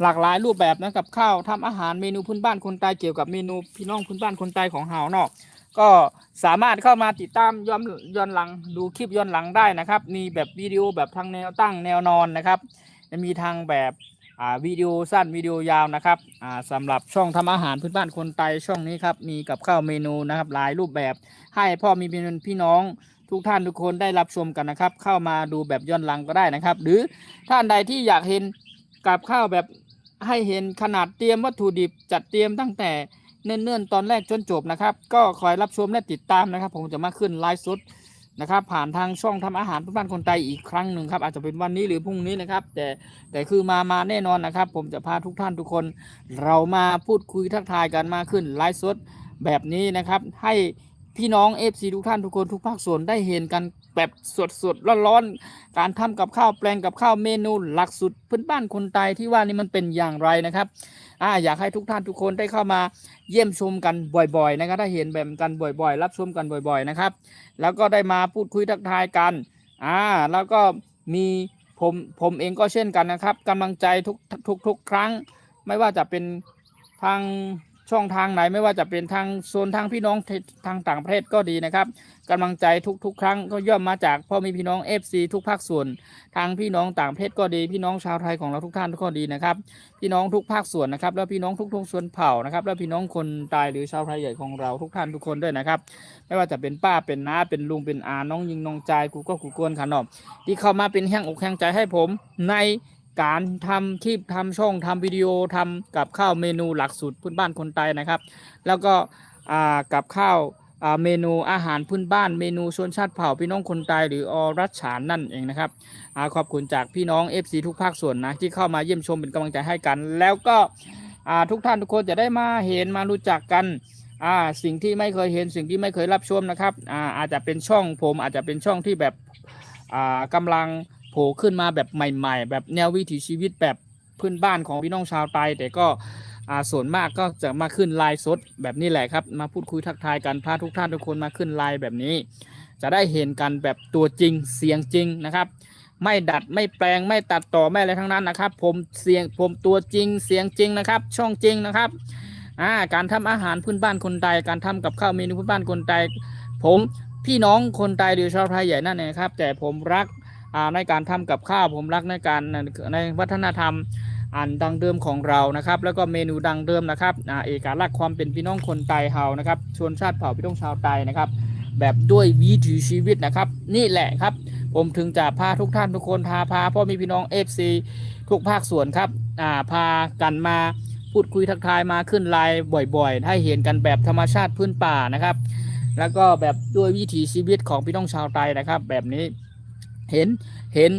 หลากหลายรูปแบบนะกับข้าวทำอาหารเมนูพื้นบ้านคนใต้เกี่ยวกับเมนูพี่น้องพื้นบ้านคนใต้ของเฮาเนาะก็สามารถเข้ามาติดตามย้อนหลังดูคลิปย้อนหลังได้นะครับมีแบบวิดีโอแบบทางแนวตั้งแนวนอนนะครับมีทางแบบวิดีโอสั้นวิดีโอยาวนะครับสำหรับช่องทำอาหารพื้นบ้านคนไทยช่องนี้ครับมีกับข้าวเมนูนะครับหลายรูปแบบให้พ่อมีพี่น้องทุกท่านทุกคนได้รับชมกันนะครับเข้ามาดูแบบย้อนหลังก็ได้นะครับหรือท่านใดที่อยากเห็นกับข้าวแบบให้เห็นขนาดเตรียมวัตถุดิบจัดเตรียมตั้งแต่เนิ่นๆตอนแรกจนจบนะครับก็คอยรับชมและติดตามนะครับผมจะมาขึ้นไลฟ์สดนะครับผ่านทางช่องทำอาหารพื้นบ้านคนไทยอีกครั้งหนึ่งครับอาจจะเป็นวันนี้หรือพรุ่งนี้นะครับแต่คือมาแน่นอนนะครับผมจะพาทุกท่านทุกคนเรามาพูดคุยทักทายกันมาขึ้นไลฟ์สดแบบนี้นะครับให้พี่น้อง FC ทุกท่านทุกคนทุกภาคส่วนได้เห็นกันแบบสดร้อนๆการทำกับข้าวแปลงกับข้าวเมนูหลักสุดพื้นบ้านคนไทยที่ว่านี่มันเป็นอย่างไรนะครับอยากให้ทุกท่านทุกคนได้เข้ามาเยี่ยมชมกันบ่อยๆนะครับได้เห็นแบบกันบ่อยๆรับชมกันบ่อยๆนะครับแล้วก็ได้มาพูดคุยทักทายกันแล้วก็มีผมเองก็เช่นกันนะครับกำลังใจทุกครั้งไม่ว่าจะเป็นทางช่องทางไหนไม่ว่าจะเป็นทางโซนทางพี่น้องทางต่างประเทศก็ดีนะครับกำลังใจทุกครั้งก็ย่อมมาจากพ่อมีพี่น้อง FC ทุกภาคส่วนทางพี่น้องต่างประเทศก็ดีพี่น้องชาวไทยของเราทุกท่านก็ดีนะครับพี่น้องทุกภาคส่วนนะครับแล้วพี่น้องทุกส่วนเผ่านะครับแล้วพี่น้องคนตายหรือชาวไทยใหญ่ของเราทุกท่านทุกคนด้วยนะครับไม่ว่าจะเป็นป้าเป็นน้าเป็นลุงเป็นอาน้องยิงน้องใจกูก็กูกวนขนมที่เข้ามาเป็นแห้งอกแห้งใจให้ผมในการทำคลิปทำช่องทำวิดีโอทำกับข้าวเมนูหลักสูตรพื้นบ้านคนไทยนะครับแล้วก็กับข้าวเมนูอาหารพื้นบ้านเมนูชนชาติเผ่าพี่น้องคนไทยหรืออรัชฉานนั่นเองนะครับขอบคุณจากพี่น้อง FC ทุกภาคส่วนนะที่เข้ามาเยี่ยมชมเป็นกำลังใจให้กันแล้วก็ทุกท่านทุกคนจะได้มาเห็นมารู้จักกันสิ่งที่ไม่เคยเห็นสิ่งที่ไม่เคยรับชมนะครับอาจจะเป็นช่องผมอาจจะเป็นช่องที่แบบกำลังโผล่ขึ้นมาแบบใหม่ๆแบบแนววิถีชีวิตแบบพื้นบ้านของพี่น้องชาวไทยแต่ก็ส่วนมากก็จะมาขึ้นไลน์สดแบบนี้แหละครับมาพูดคุยทักทายกันพาทุกท่านทุกคนมาขึ้นไลน์แบบนี้จะได้เห็นกันแบบตัวจริงเสียงจริงนะครับไม่ดัดไม่แปลงไม่ตัดต่อไม่อะไรทั้งนั้นนะครับผมตัวจริงเสียงจริงนะครับช่องจริงนะครับการทำอาหารพื้นบ้านคนไทยการทำกับข้าวเมนูพื้นบ้านคนไทยผมพี่น้องคนไทยหรือชาวไทยใหญ่นั่นเองครับแต่ผมรักในการทำกับข้าวผมรักในการในวัฒนธรรมดังเดิมของเรานะครับแล้วก็เมนูดังเดิมนะครับเอกลักษณ์ความเป็นพี่น้องคนไทยเฮานะครับชนชาติเผ่าพี่น้องชาวไทยนะครับแบบด้วยวิถีชีวิตนะครับนี่แหละครับผมถึงจะพาทุกท่านทุกคนพาพ่อมีพี่น้อง FC ทุกภาคส่วนครับพากันมาพูดคุยทักทายมาขึ้นไลน์บ่อยๆให้เห็นกันแบบธรรมชาติพื้นป่านะครับแล้วก็แบบด้วยวิถีชีวิตของพี่น้องชาวไทยนะครับแบบนี้เห็น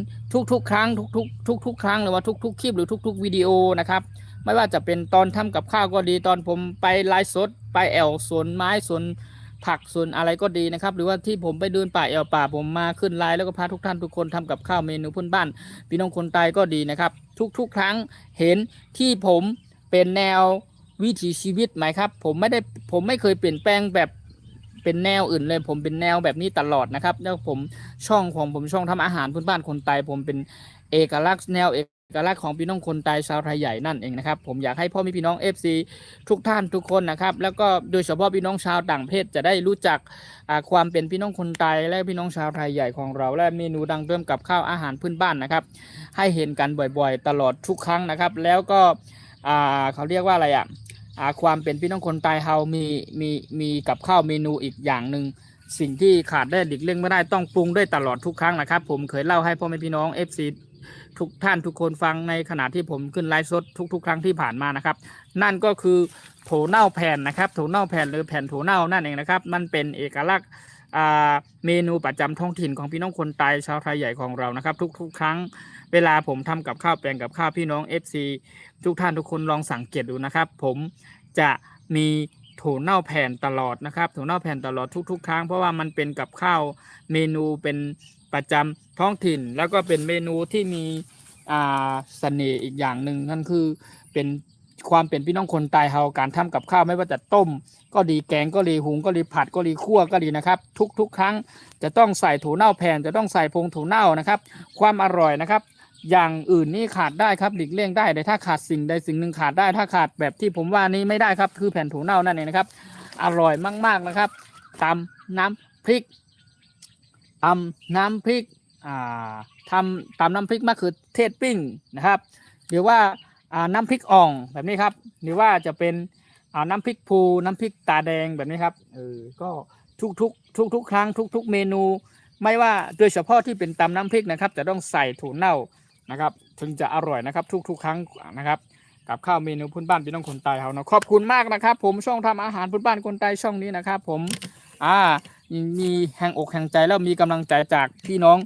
ทุกครั้งทุกครั้งหรือว่าทุกคลิปหรือทุกวิดีโอนะครับไม่ว่าจะเป็นตอนทำกับข้าวก็ดีตอนผมไปไลฟ์สดไปแอวสวนไม้สวนผักสวนอะไรก็ดีนะครับหรือว่าที่ผมไปเดินป่าแอวป่าผมมาขึ้นไลน์แล้วก็พาทุกท่านทุกคนทำกับข้าวเมนูพื้นบ้านพี่น้องคนไทยก็ดีนะครับทุกครั้งเห็นที่ผมเป็นแนววิถีชีวิตไหมครับผมไม่เคยเปลี่ยนแปลงแบบเป็นแนวอื่นเลยผมเป็นแนวแบบนี้ตลอดนะครับแล้วผมช่องของผมช่องทำอาหารพื้นบ้านคนไทยผมเป็นเอกลักษณ์แนวเอกลักษณ์ของพี่น้องคนไทยชาวไทยใหญ่นั่นเองนะครับผมอยากให้พ่อแม่พี่น้อง FC ทุกท่านทุกคนนะครับแล้วก็โดยเฉพาะพี่น้องชาวต่างประเทศจะได้รู้จักความเป็นพี่น้องคนไทยและพี่น้องชาวไทยใหญ่ของเราและเมนูดังเดิมกับข้าวอาหารพื้นบ้านนะครับให้เห็นกันบ่อยๆตลอดทุกครั้งนะครับแล้วก็เขาเรียกว่าอะไรความเป็นพี่น้องคนไทยเฮามีกับข้าวเมนูอีกอย่างหนึ่งสิ่งที่ขาดได้หลีกเลี่ยงไม่ได้ต้องปรุงด้วยตลอดทุกครั้งนะครับผมเคยเล่าให้พ่อแม่พี่น้อง FC ทุกท่านทุกคนฟังในขณะที่ผมขึ้นไลฟ์สดทุกๆครั้งที่ผ่านมานะครับนั่นก็คือโถเน่าแผ่นนะครับโถเน่าแผ่นหรือแผ่นโถเน่านั่นเองนะครับมันเป็นเอกลักษณ์เมนูประจำท้องถิ่นของพี่น้องคนไทยชาวไทยใหญ่ของเรานะครับทุกๆครั้งเวลาผมทำกับข้าวแปลงกับข้าวพี่น้อง FC ทุกท่านทุกคนลองสังเกตดูนะครับผมจะมีโถเน่าแผ่นตลอดนะครับโถเน่าแผ่นตลอดทุกๆครั้งเพราะว่ามันเป็นกับข้าวเมนูเป็นประจำท้องถิ่นแล้วก็เป็นเมนูที่มีเสน่ห์อีกอย่างหนึ่งนั่นคือเป็นความเป็นพี่น้องคนไทยเฮาการทำกับข้าวไม่ว่าจะต้มก็ดีแกงก็ดีหุงก็ดีผัดก็ดีคั่วก็ดีนะครับทุกครั้งจะต้องใส่ถั่วเน่าแผ่นจะต้องใส่ผงถั่วเน่านะครับความอร่อยนะครับอย่างอื่นนี่ขาดได้ครับหลีกเลี่ยงได้แต่ถ้าขาดสิ่งใดสิ่งหนึ่งขาดได้ถ้าขาดแบบที่ผมว่านี้ไม่ได้ครับคือแผ่นถั่วเน่านั่นเองนะครับอร่อยมากๆนะครับตำน้ำพริกตำน้ำพริกทำตำน้ำพริกมะเขือเทศปิ้งนะครับหรือว่าน้ำพริกอ่องแบบนี้ครับหรือว่าจะเป็นน้ำพริกพูน้ำพริกตาแดงแบบนี้ครับก็ทุกครั้งทุกเมนูไม่ว่าโดยเฉพาะที่เป็นตำน้ำพริกนะครับจะต้องใส่ถั่วเน่านะครับถึงจะอร่อยนะครับทุกครั้งนะครับกับข้าวเมนูพื้นบ้านพี่น้องคนไทยเขานะขอบคุณมากนะครับผมช่องทำอาหารพื้นบ้านคนไทยช่องนี้นะครับผมมีแห่งอกแห่งใจแล้วมีกำลังใจจากพี่น้อง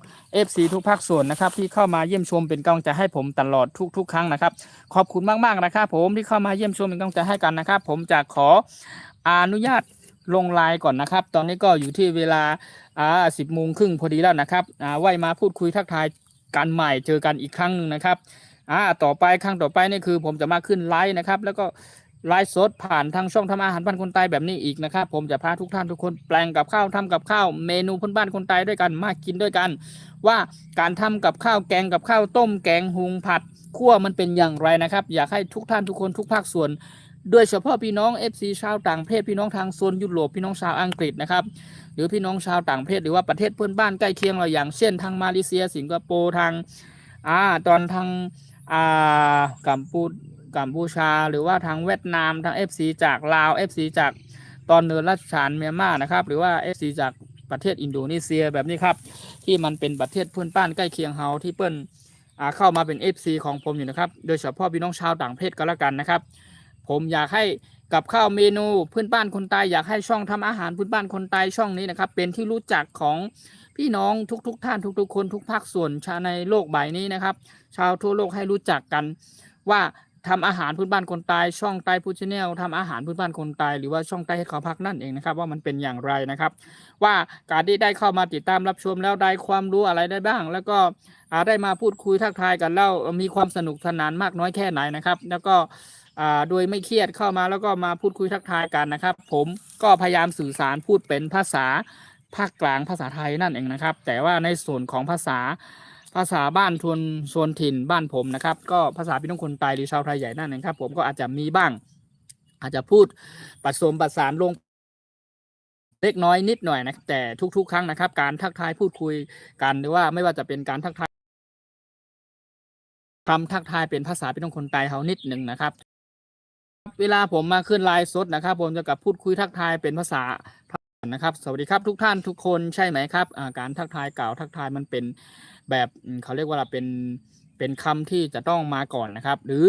FC ทุกภาคส่วนนะครับที่เข้ามาเยี่ยมชมเป็นกำลังใจให้ผมตลอดทุกครั้งนะครับขอบคุณมากๆนะครับผมที่เข้ามาเยี่ยมชมเป็นกำลังใจให้กันนะครับผมจะขออนุญาตลงไลน์ก่อนนะครับตอนนี้ก็อยู่ที่เวลา10:30พอดีแล้วนะครับไว้มาพูดคุยทักทายกันใหม่เจอกันอีกครั้งหนึ่งนะครับต่อไปครั้งต่อไปนี่คือผมจะมาขึ้นไลฟ์นะครับแล้วก็ไลฟ์สดผ่านทางช่องทำอาหารบ้านคนไทยแบบนี้อีกนะครับผมจะพาทุกท่านทุกคนแปลงกับข้าวทำกับข้าวเมนูพื้นบ้านคนไทยด้วยกันมากินด้วยกันว่าการทำกับข้าวแกงกับข้าวต้มแกงหุงผัดคั่วมันเป็นอย่างไรนะครับอยากให้ทุกท่านทุกคนทุกภาคส่วนโดยเฉพาะพี่น้อง FC ชาวต่างประเทศพี่น้องทางโซนยุโรปพี่น้องชาวอังกฤษนะครับหรือพี่น้องชาวต่างประเทศหรือว่าประเทศเพื่อนบ้านใกล้เคียงเราอย่างเช่นทางมาเลเซียสิงคโปร์ทางตอนทางกัมพูชาหรือว่าทางเวียดนามทาง FC จากลาว FC จากตอนเหนือราชฐานเมียนมานะครับหรือว่า FC จากประเทศอินโดนีเซียแบบนี้ครับที่มันเป็นประเทศเพื่อนบ้านใกล้เคียงเฮาที่เปิ้นเข้ามาเป็น FC ของผมอยู่นะครับโดยเฉพาะพี่น้องชาวต่างประเทศก็แล้วกันนะครับผมอยากให้กับข้าวเมนูพื้นบ้านคนไทยอยากให้ช่องทำอาหารพื้นบ้านคนไทยช่องนี้นะครับเป็นที่รู้จักของพี่น้องทุกท่านทุกคนทุกภาคส่วนชาวในโลกใบนี้นะครับชาวทั่วโลกให้รู้จักกันว่าทำอาหารพื้นบ้านคนไทยช่องไทยพูชแนลทำอาหารพื้นบ้านคนไทยหรือว่าช่องไทยให้เขาพักนั่นเองนะครับว่ามันเป็นอย่างไรนะครับว่าการที่ได้เข้ามาติดตามรับชมแล้วได้ความรู้อะไรได้บ้างแล้วก็ได้มาพูดคุยทักทายกันแล้วมีความสนุกสนานมากน้อยแค่ไหนนะครับแล้วก็โดยไม่เครียดเข้ามาแล้วก็มาพูดคุยทักทายกันนะครับผมก็พยายามสื่อสารพูดเป็นภาษาภาคกลางภาษาไทยนั่นเองนะครับแต่ว่าในส่วนของภาษาบ้านโซนถิ่นบ้านผมนะครับก็ภาษาพี่น้องคนไทยหรือชาวไทยใหญ่นั่นเองครับผมก็อาจจะมีบ้างอาจจะพูดผสมผสานลงเล็กน้อยนิดหน่อยนะแต่ทุกครั้งนะครับการทักทายพูดคุยกันหรือว่าไม่ว่าจะเป็นการทักทายคำทักทายเป็นภาษาพี่น้องคนไทยเขานิดหนึ่งนะครับเวลาผมมาขึ้นไลฟ์สดนะครับผมจะกับพูดคุยทักทายเป็นภาษานะครับสวัสดีครับทุกท่านทุกคนใช่ไหมครับการทักทายกล่าวทักทายมันเป็นแบบเขาเรียกว่าเป็นคำที่จะต้องมาก่อนนะครับหรือ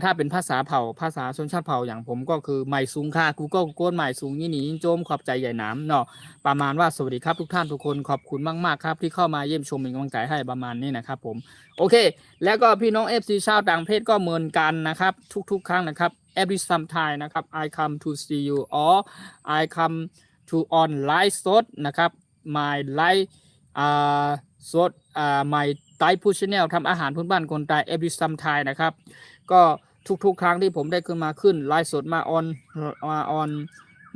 ถ้าเป็นภาษาเผ่าภาษาชนชาติเผ่าอย่างผมก็คือไม่สูงค่ากูก็โกนไม่สูงยี่หนีโจมขอบใจใหญ่หนามเนาะประมาณว่าสวัสดีครับทุกท่านทุกคนขอบคุณมากๆครับที่เข้ามาเยี่ยมชมเป็นกำลังใจให้ประมาณนี้นะครับผมโอเคแล้วก็พี่น้อง FC ชาวต่างประเทศก็เหมือนกันนะครับทุกครั้งนะครับ every sometime นะครับ I come to see you or I come to on live สดนะครับ my live สดmy Thai Food Channel ทำอาหารพื้นบ้านคนไทย every sometime นะครับก็ทุกครั้งที่ผมได้ขึ้นไลฟ์สดมา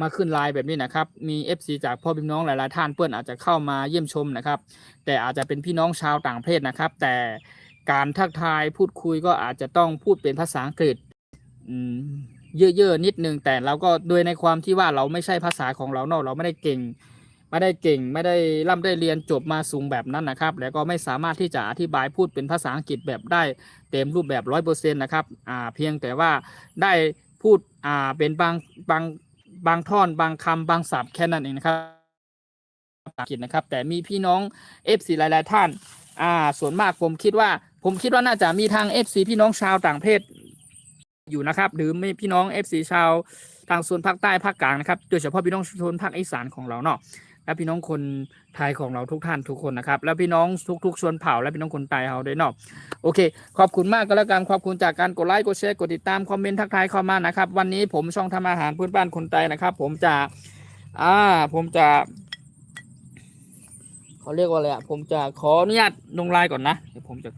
มาขึ้นไลน์แบบนี้นะครับมี FC จากพ่อพี่น้องหลายๆท่านเพื่อนอาจจะเข้ามาเยี่ยมชมนะครับแต่อาจจะเป็นพี่น้องชาวต่างประเทศนะครับแต่การทักทายพูดคุยก็อาจจะต้องพูดเป็นภาษาอังกฤษเยอะๆนิดนึงแต่เราก็โดยในความที่ว่าเราไม่ใช่ภาษาของเราเนาะเราไม่ได้เก่งไม่ได้ร่ำได้เรียนจบมาสูงแบบนั้นนะครับแล้วก็ไม่สามารถที่จะอธิบายพูดเป็นภาษาอังกฤษแบบได้เต็มรูปแบบ 100% นะครับเพียงแต่ว่าได้พูดเป็นบางท่อนบางคำบางศัพท์แค่นั้นเองนะครับอังกฤษนะครับแต่มีพี่น้อง FC หลายๆท่านส่วนมากผมคิดว่า ผมคิดว่าน่าจะมีทาง FC พี่น้องชาวต่างประเทศอยู่นะครับหรือไม่พี่น้อง FC ชาวทางโซนภาคใต้ภาคกลางนะครับโดยเฉพาะพี่น้องโซนภาคอีสานของเราเนาะและพี่น้องคนไทยของเราทุกท่านทุกคนนะครับแล้วพี่น้องทุกชนเผ่าและพี่น้องคนไทยเราด้วยเนาะโอเคขอบคุณมากก็แล้วกันขอบคุณจากการกดไลค์กดแชร์กดติดตามคอมเมนต์ทักทายเข้ามานะครับวันนี้ผมช่องทำอาหารพื้นบ้านคนไทยนะครับผมจะเขาเรียกว่าอะไรผมจะขออนุญาตลงไลน์ก่อนนะเดี๋ยวผมจะ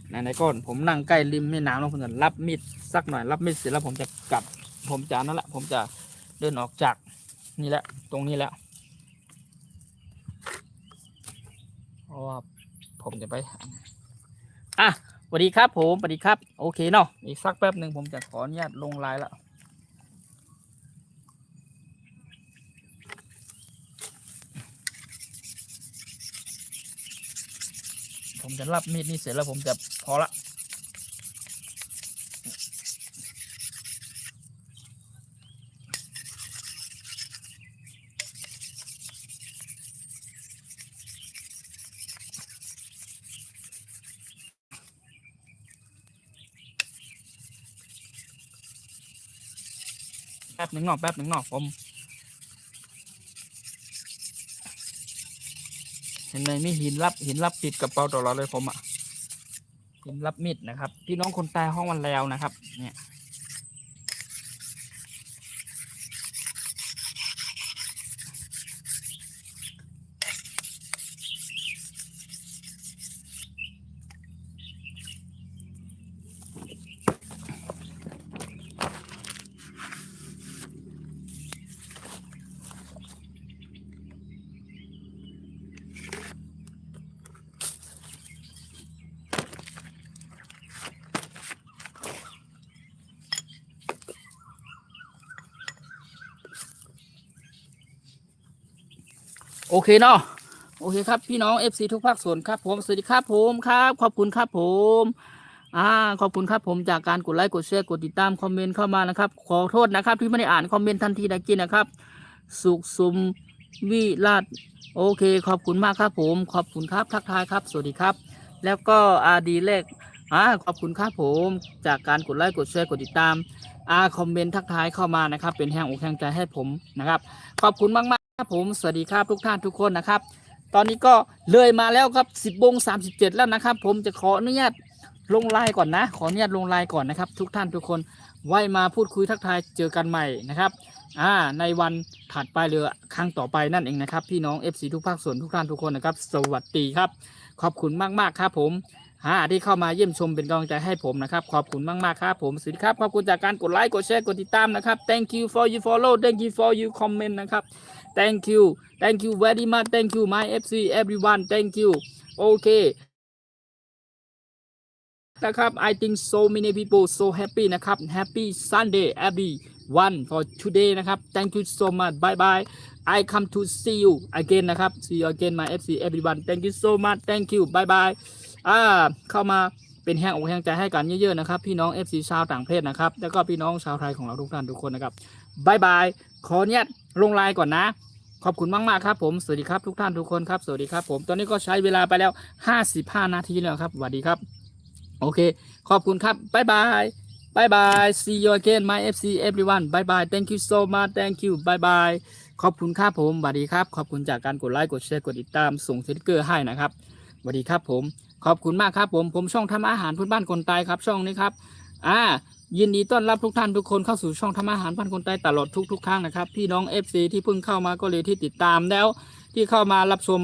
ไหนๆก่อนผมนั่งใกล้ริมแม่น้ำแล้วผมจะรับมีดสักหน่อยรับมีดเสร็จแล้วผมจะกลับผมจะนั่นแหละผมจะเดินออกจากนี่แหละตรงนี้แล้วเพราะว่าผมจะไปสวัสดีครับผมสวัสดีครับโอเคเนาะอีกสักแป๊บหนึ่งผมจะขออนุญาตลงไลน์แล้วผมจะรับมีดนี่เสร็จแล้วผมจะพอละแป๊บหนึ่งเนาะผมเห็นไหมมีหินรับติดกระเป๋าตลอดเลยผมหินรับมีดนะครับพี่น้องคนตายห้องวันแล้วนะครับเนี่ยโอเคเนาะโอเคครับพี่น้อง FC ทุกภาคส่วนครับผมสวัสดีครับผมครับขอบคุณครับผมขอบคุณครับผมจากการกดไลค์กดแชร์กดติดตามคอมเมนต์เข้ามานะครับขอโทษนะครับที่ไม่ได้อ่านคอมเมนต์ทันทีตะกี้นะครับสุขสุมวิราชโอเคขอบคุณมากครับผมขอบคุณครับทักทายครับสวัสดีครับแล้วก็ดีเลขขอบคุณครับผมจากการกดไลค์กดแชร์กดติดตามคอมเมนต์ทักทายเข้ามานะครับเป็นแรงอกแรงใจให้ผมนะครับขอบคุณมากๆครับผมสวัสดีครับทุกท่านทุกคนนะครับตอนนี้ก็เลยมาแล้วครับ10:37แล้วนะครับผมจะขออนุญาตลงไลน์ก่อนนะขออนุญาตลงไลน์ก่อนนะครับทุกท่านทุกคนไว้มาพูดคุยทักทายเจอกันใหม่นะครับในวันถัดไปหรือครั้งต่อไปนั่นเองนะครับพี่น้อง FC ทุกภาคส่วนทุกท่านทุกคนนะครับสวัสดีครับขอบคุณมากๆครับผมที่เข้ามาเยี่ยมชมเป็นกำลังใจให้ผมนะครับขอบคุณมากๆครับผมสวัสดีครับขอบคุณจากการกดไลค์กดแชร์กดติดตามนะครับ thank you for you follow thank you for you comment นะครับ thank you very much thank you my FC everyone thank you okay นะครับ I think so many people so happy นะครับ happy Sunday everyone for today นะครับ thank you so much bye bye I come to see you again นะครับ see you again my FC everyone thank you so much thank you bye bye เข้ามาเป็นแรงอกแรงใจให้กันเยอะๆนะครับพี่น้อง FC ชาวต่างประเทศนะครับแล้วก็พี่น้องชาวไทยของเราทุกท่านทุกคนนะครับบายบายขอเนี่ยลงไลน์ก่อนนะขอบคุณมากๆครับผมสวัสดีครับทุกท่านทุกคนครับสวัสดีครับผมตอนนี้ก็ใช้เวลาไปแล้ว55นาทีแล้วครับสวัสดีครับโอเคขอบคุณครับบายบายsee you again my FC everyone bye bye thank you so much thank you bye bye ขอบคุณครับผมสวัสดีครับขอบคุณจากการกดไลค์กดแชร์กดติดตามส่งสติ๊กเกอร์ให้นะครับสวัสดีครับผมขอบคุณมากครับผมช่องทำอาหารพื้นบ้านคนไทยครับช่องนี้ครับยินดีต้อนรับทุกท่านทุกคนเข้าสู่ช่องทำอาหารบ้านคนไทยตลอดทุกครั้งนะครับพี่น้อง FC ที่เพิ่งเข้ามาก็เลยที่ติดตามแล้วที่เข้ามารับชม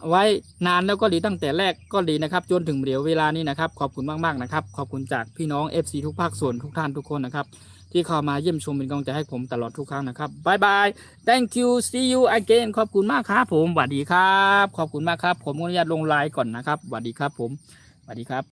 ไว้นานแล้วก็ดีตั้งแต่แรกก็ดีนะครับจนถึงเดี๋ยวเวลานี้นะครับขอบคุณมากๆนะครับขอบคุณจากพี่น้อง FC ทุกภาคส่วนทุกท่านทุกคนนะครับที่เข้ามาเยี่ยมชมเป็นกำลังใจให้ผมตลอดทุกครั้งนะครับบายบาย thank you see you again ขอบคุณมากครับผมสวัสดีครับขอบคุณมากครับผมขออนุญาตลงไลน์ก่อนนะครับสวัสดีครับผมสวัสดีครับ